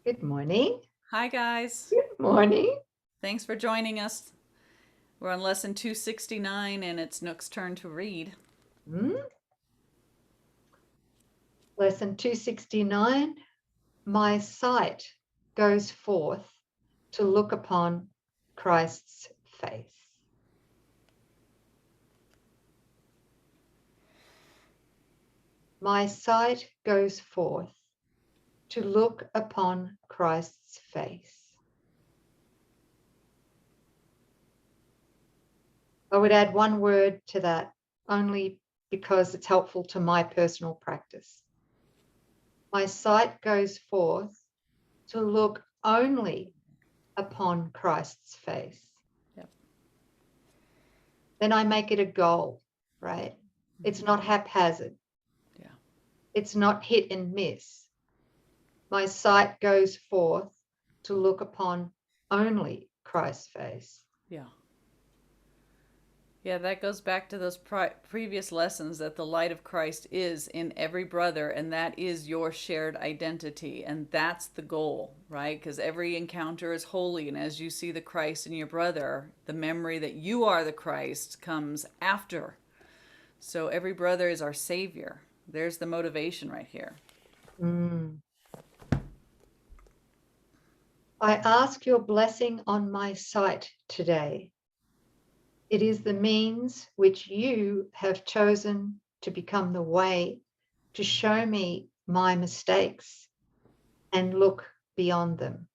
Good morning. Hi, guys. Good morning. Thanks for joining us. We're on lesson 269, and it's Nook's turn to read. Hmm? Lesson 269. My sight goes forth to look upon Christ's face. My sight goes forth to look upon Christ's face. I would add one word to that only because it's helpful to my personal practice. My sight goes forth to look only upon Christ's face. Yep. Then I make it a goal, right? It's not haphazard. Yeah. It's not hit and miss. My sight goes forth to look upon only Christ's face. Yeah. Yeah, that goes back to those previous lessons that the light of Christ is in every brother, and that is your shared identity. And that's the goal, right? Because every encounter is holy. And as you see the Christ in your brother, the memory that you are the Christ comes after. So every brother is our savior. There's the motivation right here. Mm. I ask your blessing on my sight today. It is the means which you have chosen to become the way to show me my mistakes and look beyond them.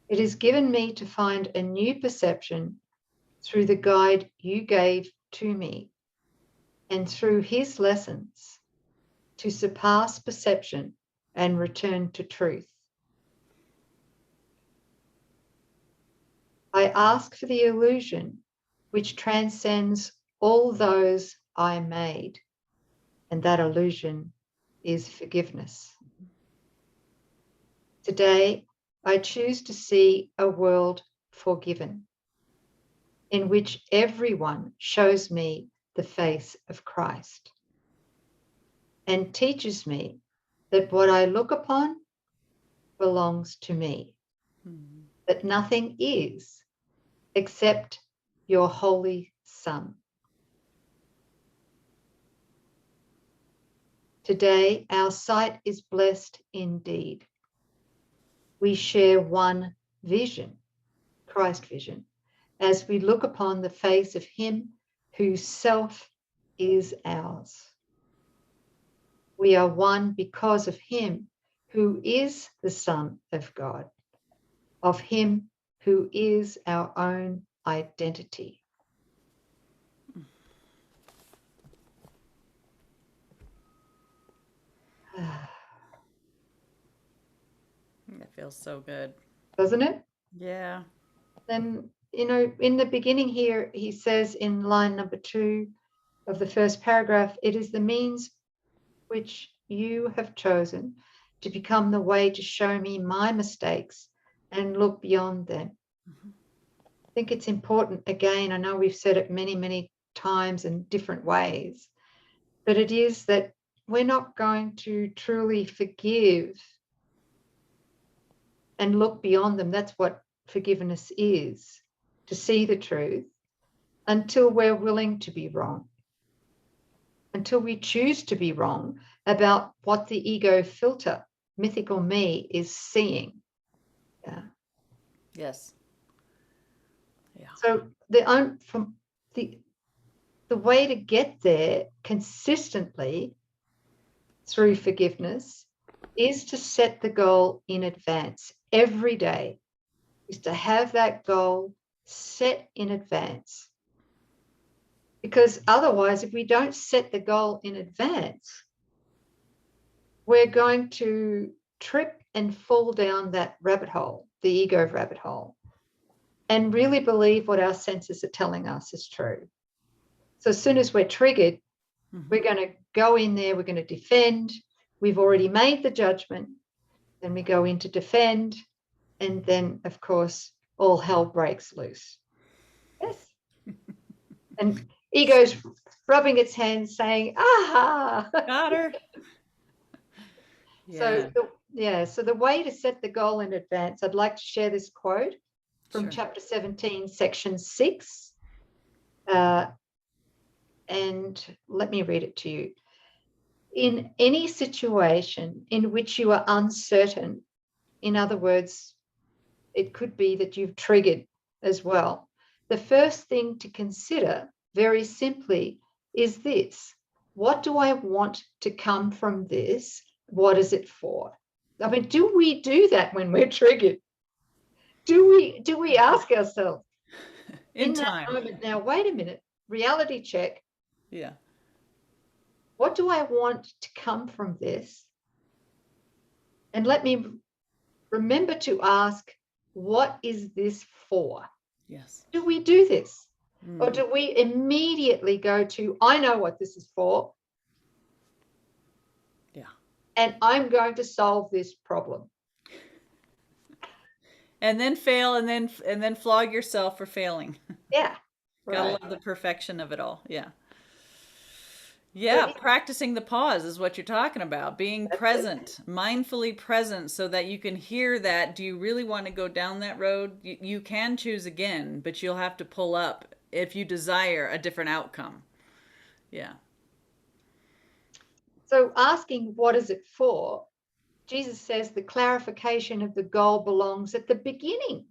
It is given me to find a new perception through the guide you gave to me and through his lessons to surpass perception and return to truth. I ask for the illusion which transcends all those I made, and that illusion is forgiveness. Today, I choose to see a world forgiven, in which everyone shows me the face of Christ and teaches me that what I look upon belongs to me, Mm-hmm. that nothing is except your holy Son. Today, our sight is blessed indeed. We share one vision, Christ vision, as we look upon the face of him whose self is ours. We are one because of him who is the Son of God, of him who is our own identity. That feels so good. Doesn't it? Yeah. Then, in the beginning here, he says in line number 2 of the first paragraph, it is the means which you have chosen to become the way to show me my mistakes and look beyond them. Mm-hmm. I think it's important, again, I know we've said it many, many times in different ways, but it is that we're not going to truly forgive and look beyond them. That's what forgiveness is, to see the truth until we're willing to be wrong, until we choose to be wrong about what the ego filter, mythical me, is seeing. Yeah. Yes. Yeah. So from the way to get there consistently through forgiveness is to set the goal in advance every day, is to have that goal set in advance. Because otherwise, if we don't set the goal in advance, we're going to trip and fall down that rabbit hole, the ego rabbit hole, and really believe what our senses are telling us is true. So as soon as we're triggered, Mm-hmm. we're going to go in there, we're going to defend. We've already made the judgment. Then we go in to defend. And then, of course, all hell breaks loose. Yes. And ego's rubbing its hands saying, aha. Got her. So so the way to set the goal in advance, I'd like to share this quote from chapter 17, section 6. And let me read it to you. In any situation in which you are uncertain, in other words, it could be that you've triggered as well, the first thing to consider very simply is this: what do I want to come from this? What is it for? I mean, do we do that when we're triggered? Do we ask ourselves in that moment, now, wait a minute, reality check. Yeah. What do I want to come from this? And let me remember to ask, what is this for? Yes. Do we do this? Or do we immediately go to, I know what this is for. Yeah. And I'm going to solve this problem. And then fail, and then flog yourself for failing. Yeah. Gotta love the perfection of it all. Yeah. Yeah, practicing the pause is what you're talking about. Being present, mindfully present, so that you can hear that. Do you really want to go down that road? You can choose again, but you'll have to pull up if you desire a different outcome. Yeah. So asking what is it for, Jesus says the clarification of the goal belongs at the beginning.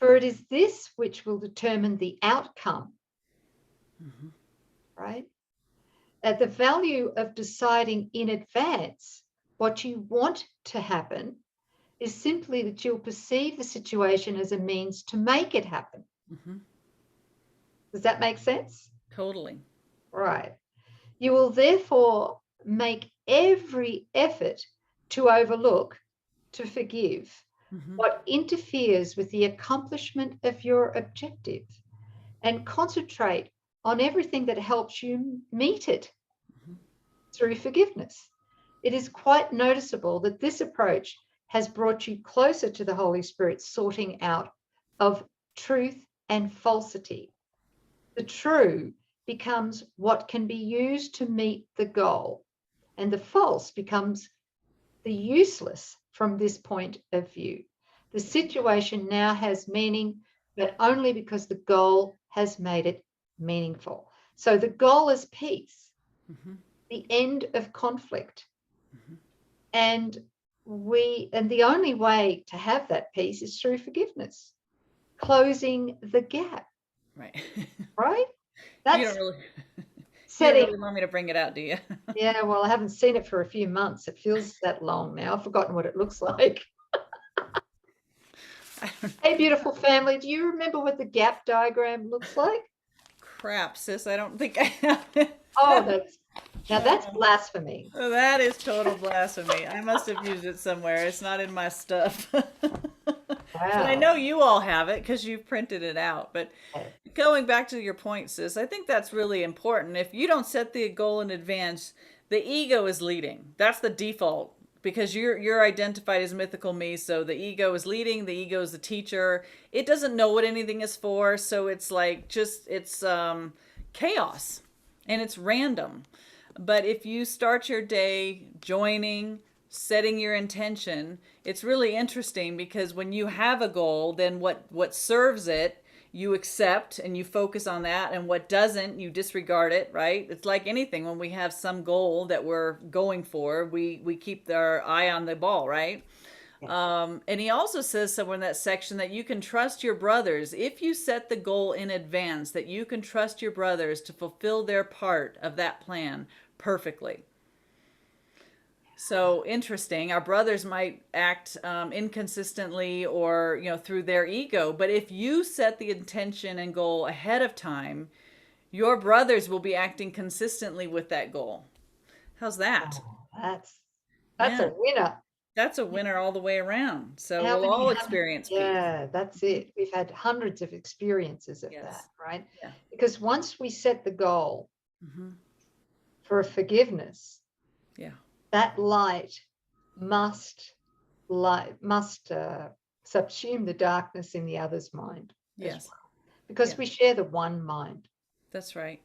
For it is this which will determine the outcome. Right? The value of deciding in advance what you want to happen is simply that you'll perceive the situation as a means to make it happen. Does that make sense? Totally. Right. You will therefore make every effort to overlook, to forgive what interferes with the accomplishment of your objective, and concentrate on everything that helps you meet it through forgiveness. It is quite noticeable that this approach has brought you closer to the Holy Spirit's sorting out of truth and falsity. The true becomes what can be used to meet the goal, and the false becomes the useless from this point of view. The situation now has meaning, but only because the goal has made it meaningful. So the goal is peace, the end of conflict. And the only way to have that peace is through forgiveness, closing the gap. Right. Right? You don't really want me to bring it out, do you? Yeah, well, I haven't seen it for a few months. It feels that long now. I've forgotten what it looks like. Hey, beautiful family, do you remember what the gap diagram looks like? Crap, sis, I don't think I have it. Oh, that's blasphemy. Oh, that is total blasphemy. I must have used it somewhere. It's not in my stuff. But I know you all have it because you've printed it out. But going back to your point, sis, I think that's really important. If you don't set the goal in advance, the ego is leading. That's the default, because you're identified as mythical me, so the ego is leading, the ego is the teacher. It doesn't know what anything is for, so it's like it's chaos and it's random. But if you start your day joining, setting your intention, it's really interesting, because when you have a goal, then what serves it, you accept and you focus on that, and what doesn't, you disregard it, right? It's like anything. When we have some goal that we're going for, we keep our eye on the ball, right? And he also says somewhere in that section that you can trust your brothers. If you set the goal in advance, that you can trust your brothers to fulfill their part of that plan perfectly. So interesting. Our brothers might act inconsistently, or through their ego. But if you set the intention and goal ahead of time, your brothers will be acting consistently with that goal. How's that? Oh, that's a winner. That's a winner all the way around. So we'll all experience peace. Yeah, that's it. We've had hundreds of experiences of that, right? Yeah. Because once we set the goal for forgiveness, that light must subsume the darkness in the other's mind. Yes. Well, because we share the one mind. That's right.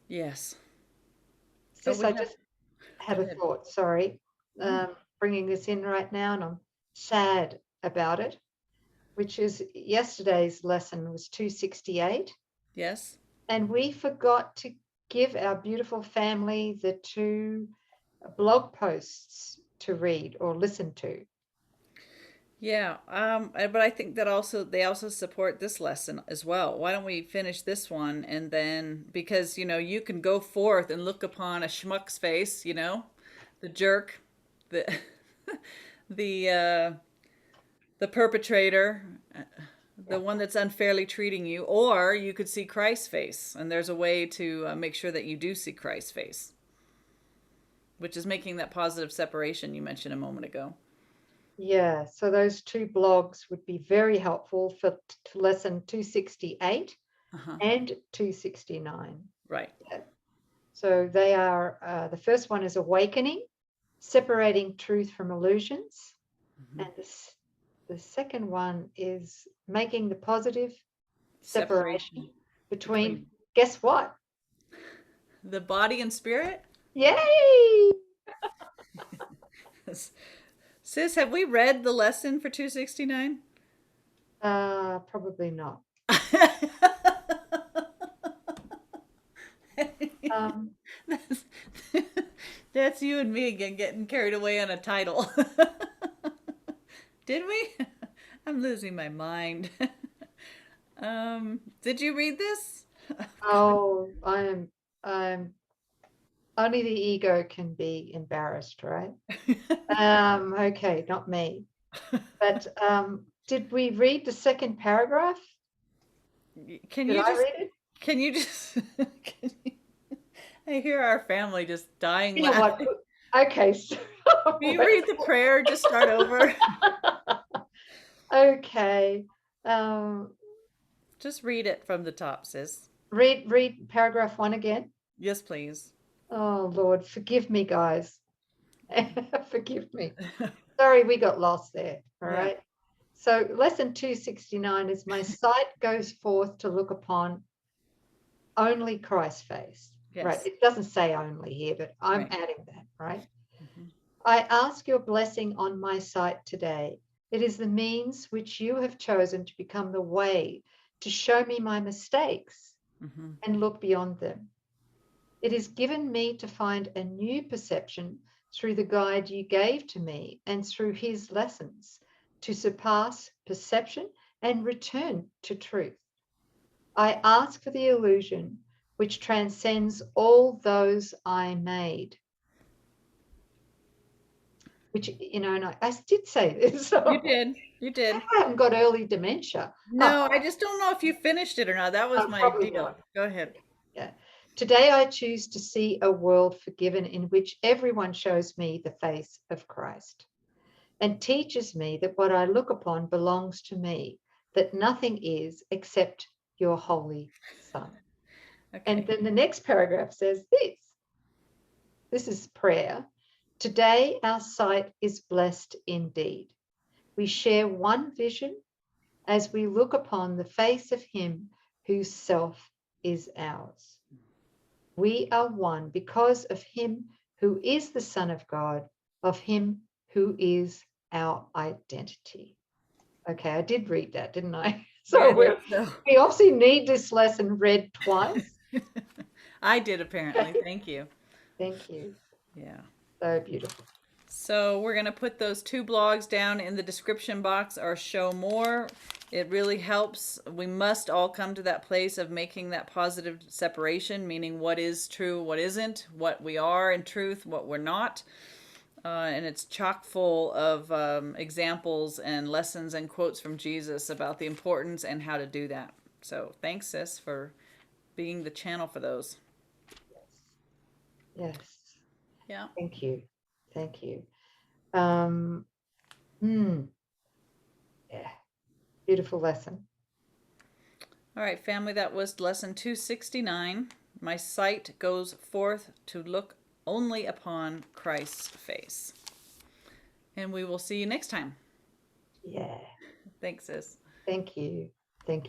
Yes. Sis, I just had a thought, sorry, bringing this in right now, and I'm sad about it, which is yesterday's lesson was 268. Yes. And we forgot to give our beautiful family the 2 blog posts to read or listen to. Yeah, but I think that also they also support this lesson as well. Why don't we finish this one and then, because you can go forth and look upon a schmuck's face, the jerk, the the the perpetrator, the one that's unfairly treating you, or you could see Christ's face, and there's a way to make sure that you do see Christ's face, which is making that positive separation you mentioned a moment ago. Yeah, so those 2 blogs would be very helpful for lesson 268 and 269. Right. Yeah. So they are, the first one is awakening, separating truth from illusions. And the second one is making the positive separation between, guess what? The body and spirit. Yay! Sis, have we read the lesson for 269? Probably not. That's you and me again getting carried away on a title. Did we? I'm losing my mind. Did you read this? Oh, I'm only the ego can be embarrassed, right? Okay, not me. But did we read the second paragraph? Can Did you I just read it? can you just I hear our family just dying You know what? laughing. Okay. So, Can you read the prayer? Just start over. Okay. Just read it from the top, sis. Read paragraph 1 again. Yes, please. Oh Lord, forgive me, guys. Forgive me. Sorry, we got lost there. All right. So lesson 269 is my sight goes forth to look upon only Christ's face. Yes. Right. It doesn't say only here, but I'm adding that, right? Mm-hmm. I ask your blessing on my sight today. It is the means which you have chosen to become the way to show me my mistakes and look beyond them. It is given me to find a new perception through the guide you gave to me and through his lessons to surpass perception and return to truth. I ask for the illusion which transcends all those I made. Which, and I did say this. You did. You did. I haven't got early dementia. No, I just don't know if you finished it or not. That was my deal. Not. Go ahead. Yeah. Today I choose to see a world forgiven in which everyone shows me the face of Christ and teaches me that what I look upon belongs to me, that nothing is except your holy Son. Okay. And then the next paragraph says this. This is prayer. Today our sight is blessed indeed. We share one vision as we look upon the face of him whose self is ours. We are one because of him who is the Son of God, of him who is our identity. Okay, I did read that, didn't I? So we obviously need this lesson read twice. I did, apparently. Thank you. Thank you. Yeah. So beautiful. So we're going to put those 2 blogs down in the description box or show more. It really helps. We must all come to that place of making that positive separation, meaning what is true, what isn't, what we are in truth, what we're not. And it's chock full of examples and lessons and quotes from Jesus about the importance and how to do that. So thanks, sis, for being the channel for those. Yes. Yeah. Thank you. Thank you. Yeah. Beautiful lesson. All right, family, that was lesson 269. My sight goes forth to look only upon Christ's face. And we will see you next time. Yeah. Thanks, sis. Thank you. Thank you.